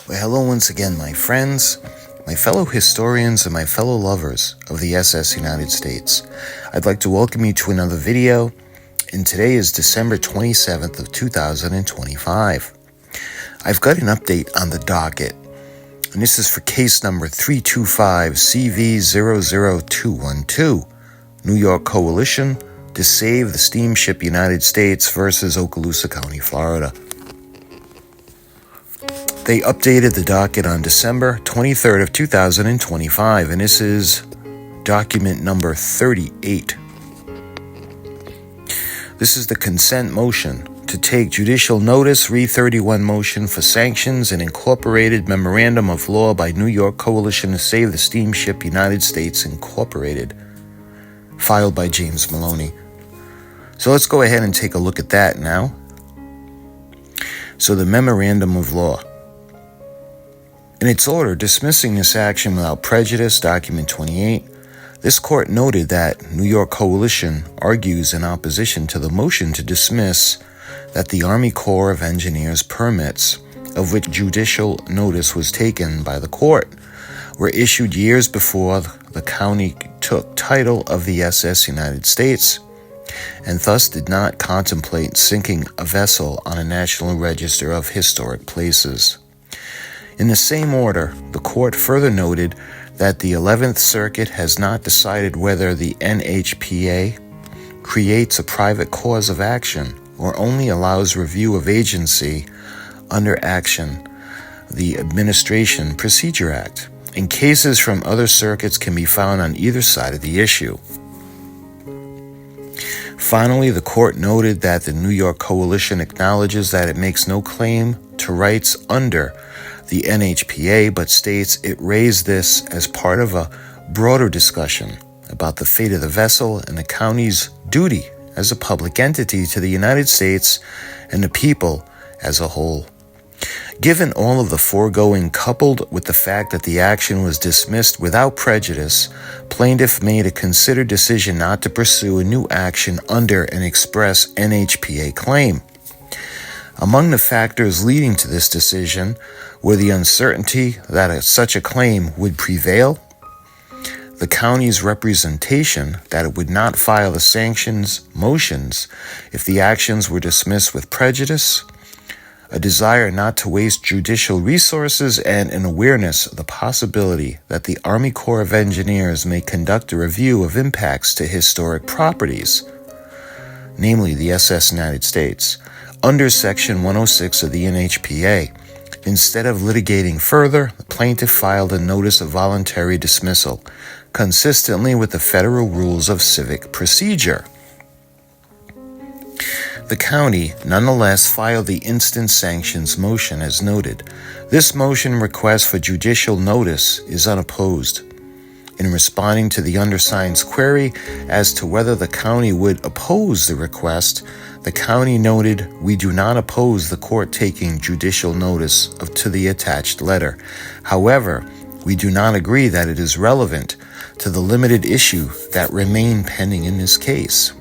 Well, hello once again, my friends, my fellow historians, and my fellow lovers of the SS United States. I'd like to welcome you to another video, and today is December 27th of 2025. I've got an update on the docket, and this is for case number 325-CV00212, New York Coalition to Save the Steamship United States versus OKALOOSA County, Florida. They updated the docket on December 23rd of 2025, and this is document number 38. This is the consent motion to take judicial notice, Re-31 motion for sanctions and incorporated memorandum of law by New York Coalition to Save the Steamship United States Incorporated, filed by James Maloney. So let's go ahead and take a look at that now. So the memorandum of law. In its order dismissing this action without prejudice, document 28, this court noted that New York Coalition argues in opposition to the motion to dismiss that the Army Corps of Engineers permits, of which judicial notice was taken by the court, were issued years before the county took title of the SS United States, and thus did not contemplate sinking a vessel on a National Register of Historic Places. In the same order, the court further noted that the 11th Circuit has not decided whether the NHPA creates a private cause of action or only allows review of agency under action, the Administration Procedure Act, and cases from other circuits can be found on either side of the issue. Finally, the court noted that the New York Coalition acknowledges that it makes no claim to rights under the NHPA, but states it raised this as part of a broader discussion about the fate of the vessel and the county's duty as a public entity to the United States and the people as a whole. Given all of the foregoing, coupled with the fact that the action was dismissed without prejudice, plaintiff made a considered decision not to pursue a new action under an express NHPA claim. Among the factors leading to this decision were the uncertainty that such a claim would prevail, the county's representation that it would not file the sanctions motions if the actions were dismissed with prejudice, a desire not to waste judicial resources, and an awareness of the possibility that the Army Corps of Engineers may conduct a review of impacts to historic properties, namely the SS United States, under Section 106 of the NHPA. Instead of litigating further, the plaintiff filed a notice of voluntary dismissal, consistently with the federal rules of civic procedure. The county, nonetheless, filed the instant sanctions motion as noted. This motion request for judicial notice is unopposed. In responding to the undersigned's query as to whether the county would oppose the request, the county noted, "We do not oppose the court taking judicial notice to the attached letter. However, we do not agree that it is relevant to the limited issue that remain pending in this case."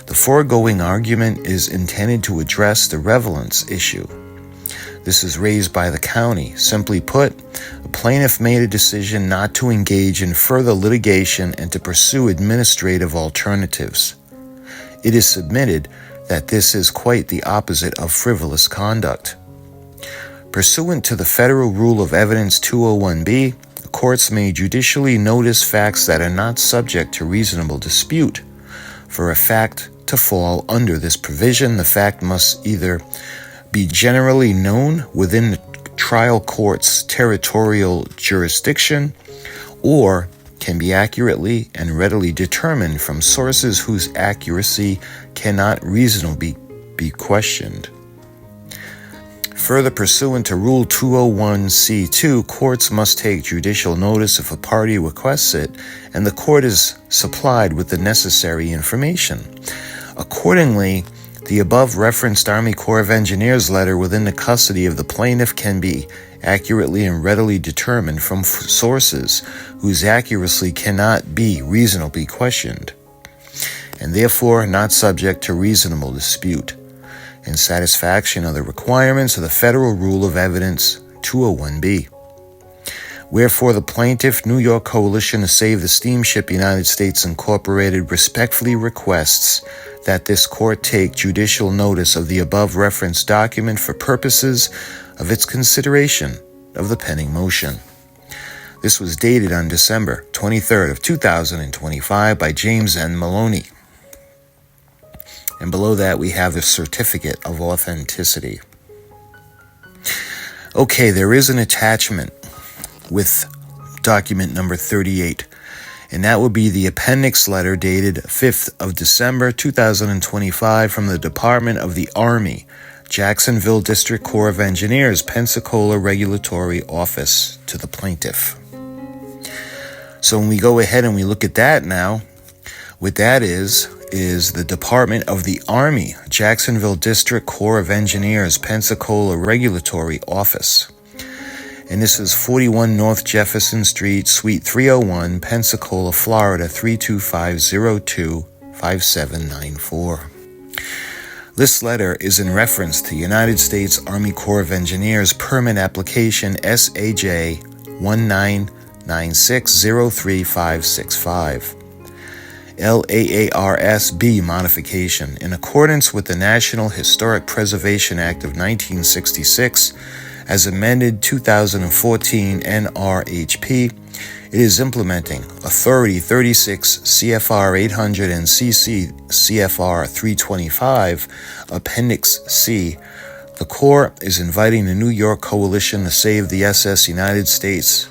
The foregoing argument is intended to address the relevance issue. This is raised by the county. Simply put, the plaintiff made a decision not to engage in further litigation and to pursue administrative alternatives. It is submitted that this is quite the opposite of frivolous conduct. Pursuant to the Federal Rule of Evidence 201B, the courts may judicially notice facts that are not subject to reasonable dispute. For a fact to fall under this provision, the fact must either be generally known within the trial court's territorial jurisdiction or can be accurately and readily determined from sources whose accuracy cannot reasonably be questioned. Further, pursuant to Rule 201C2, courts must take judicial notice if a party requests it, and the court is supplied with the necessary information. Accordingly, the above-referenced Army Corps of Engineers letter within the custody of the plaintiff can be accurately and readily determined from sources whose accuracy cannot be reasonably questioned, and therefore not subject to reasonable dispute, in satisfaction of the requirements of the Federal Rule of Evidence 201B. Wherefore, the Plaintiff, New York Coalition to Save the Steamship United States Incorporated, respectfully requests that this court take judicial notice of the above referenced document for purposes of its consideration of the pending motion. This was dated on December 23rd of 2025 by James N. Maloney. And below that, we have a certificate of authenticity. Okay, there is an attachment with document number 38, and that will be the appendix letter dated 5th of December 2025 from the Department of the Army, Jacksonville District Corps of Engineers, Pensacola Regulatory Office, to the plaintiff. So when we go ahead and we look at that now, what that is the Department of the Army, Jacksonville District Corps of Engineers, Pensacola Regulatory Office. And this is 41 North Jefferson Street, Suite 301, Pensacola, Florida, 32502-5794. This letter is in reference to United States Army Corps of Engineers Permit Application SAJ 1996-03565. LAARS-B modification in accordance with the National Historic Preservation Act of 1966 as amended 2014 NRHP. It is implementing Authority 36 CFR 800 and CC CFR 325 Appendix C. The Corps is inviting the New York Coalition to Save the SS United States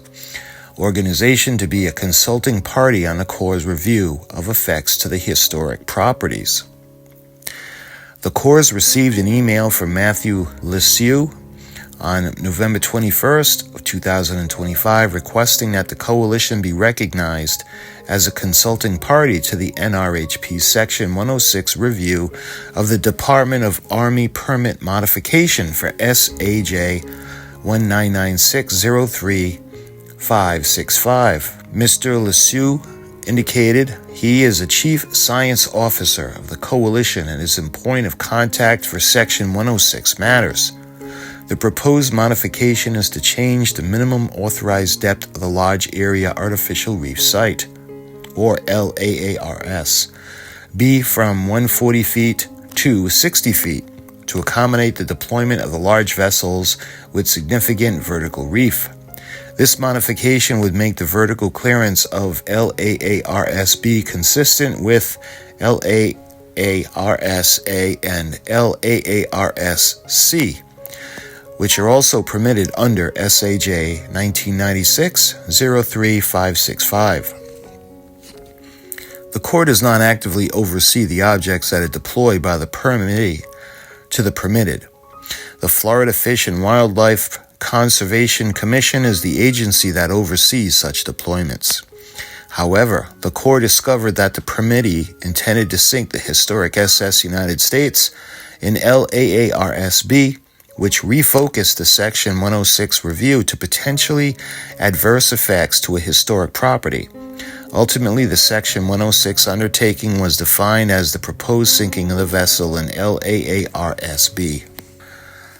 organization to be a consulting party on the Corps' review of effects to the historic properties. The Corps received an email from Matthew Lisieux on November 21st of 2025 requesting that the Coalition be recognized as a consulting party to the NRHP Section 106 review of the Department of Army Permit Modification for SAJ 1996-03565. Mr. Lisieux indicated he is a Chief Science Officer of the Coalition and is in point of contact for Section 106 matters. The proposed modification is to change the minimum authorized depth of the Large Area Artificial Reef Site, or LAARS, be from 140 feet to 60 feet to accommodate the deployment of the large vessels with significant vertical reef. This modification would make the vertical clearance of LAARS-B consistent with LAARS-A and LAARS-C, which are also permitted under SAJ 1996-03565. The Corps does not actively oversee the objects that are deployed by the permittee to the permitted. The Florida Fish and Wildlife Conservation Commission is the agency that oversees such deployments. However, the Corps discovered that the permittee intended to sink the historic SS United States in LAARS-B, which refocused the Section 106 review to potentially adverse effects to a historic property. Ultimately, the Section 106 undertaking was defined as the proposed sinking of the vessel in LAARS-B.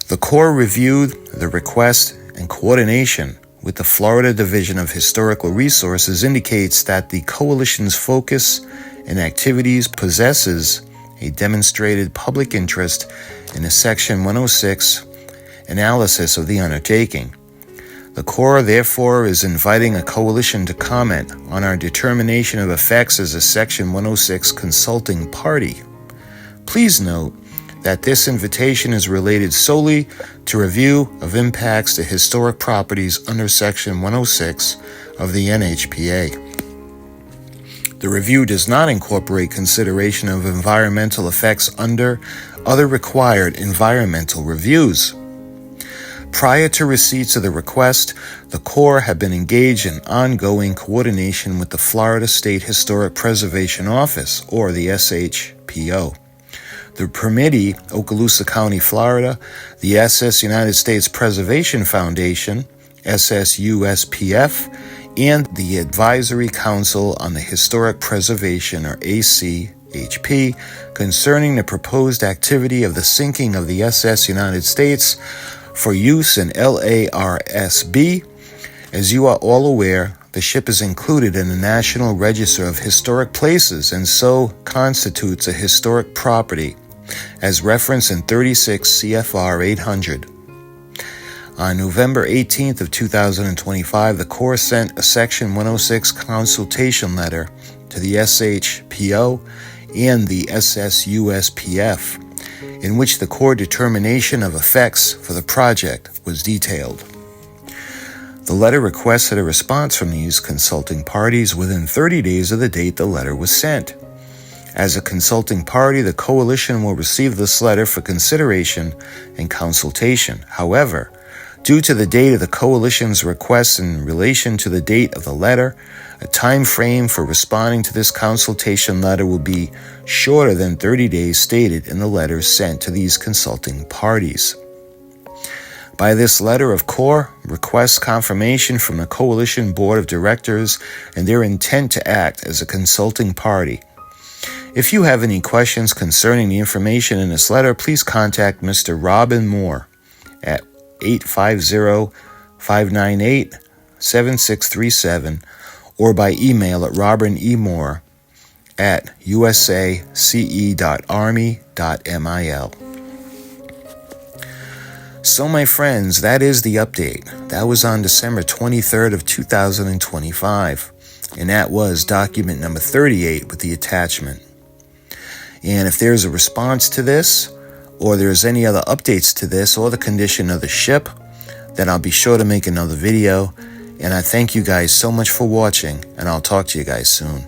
The Corps reviewed the request, and coordination with the Florida Division of Historical Resources indicates that the Coalition's focus and activities possesses a demonstrated public interest in the Section 106 analysis of the undertaking. The Corps, therefore, is inviting a Coalition to comment on our determination of effects as a Section 106 consulting party. Please note that this invitation is related solely to review of impacts to historic properties under Section 106 of the NHPA. The review does not incorporate consideration of environmental effects under other required environmental reviews. Prior to receipts of the request, the Corps had been engaged in ongoing coordination with the Florida State Historic Preservation Office, or the SHPO. The permittee, OKALOOSA County, Florida, the SS United States Preservation Foundation, SSUSPF, and the Advisory Council on the Historic Preservation, or ACHP, concerning the proposed activity of the sinking of the SS United States, for use in LARSB. As you are all aware, the ship is included in the National Register of Historic Places and so constitutes a historic property, as referenced in 36 CFR 800. On November 18th of 2025, the Corps sent a Section 106 consultation letter to the SHPO and the SSUSPF, in which the Corps determination of effects for the project was detailed. The letter requested a response from these consulting parties within 30 days of the date the letter was sent. As a consulting party, the coalition will receive this letter for consideration and consultation. However, due to the date of the coalition's request in relation to the date of the letter, a time frame for responding to this consultation letter will be shorter than 30 days stated in the letter sent to these consulting parties. By this letter of Corps requests confirmation from the Coalition Board of Directors and their intent to act as a consulting party. If you have any questions concerning the information in this letter, please contact Mr. Robin Moore at 850-598-7637 or by email at robinemore@usace.army.mil. So my friends, that is the update. That was on December 23rd of 2025, and that was document number 38 with the attachment. And if there's a response to this, or there's any other updates to this, or the condition of the ship, then I'll be sure to make another video. And I thank you guys so much for watching, and I'll talk to you guys soon.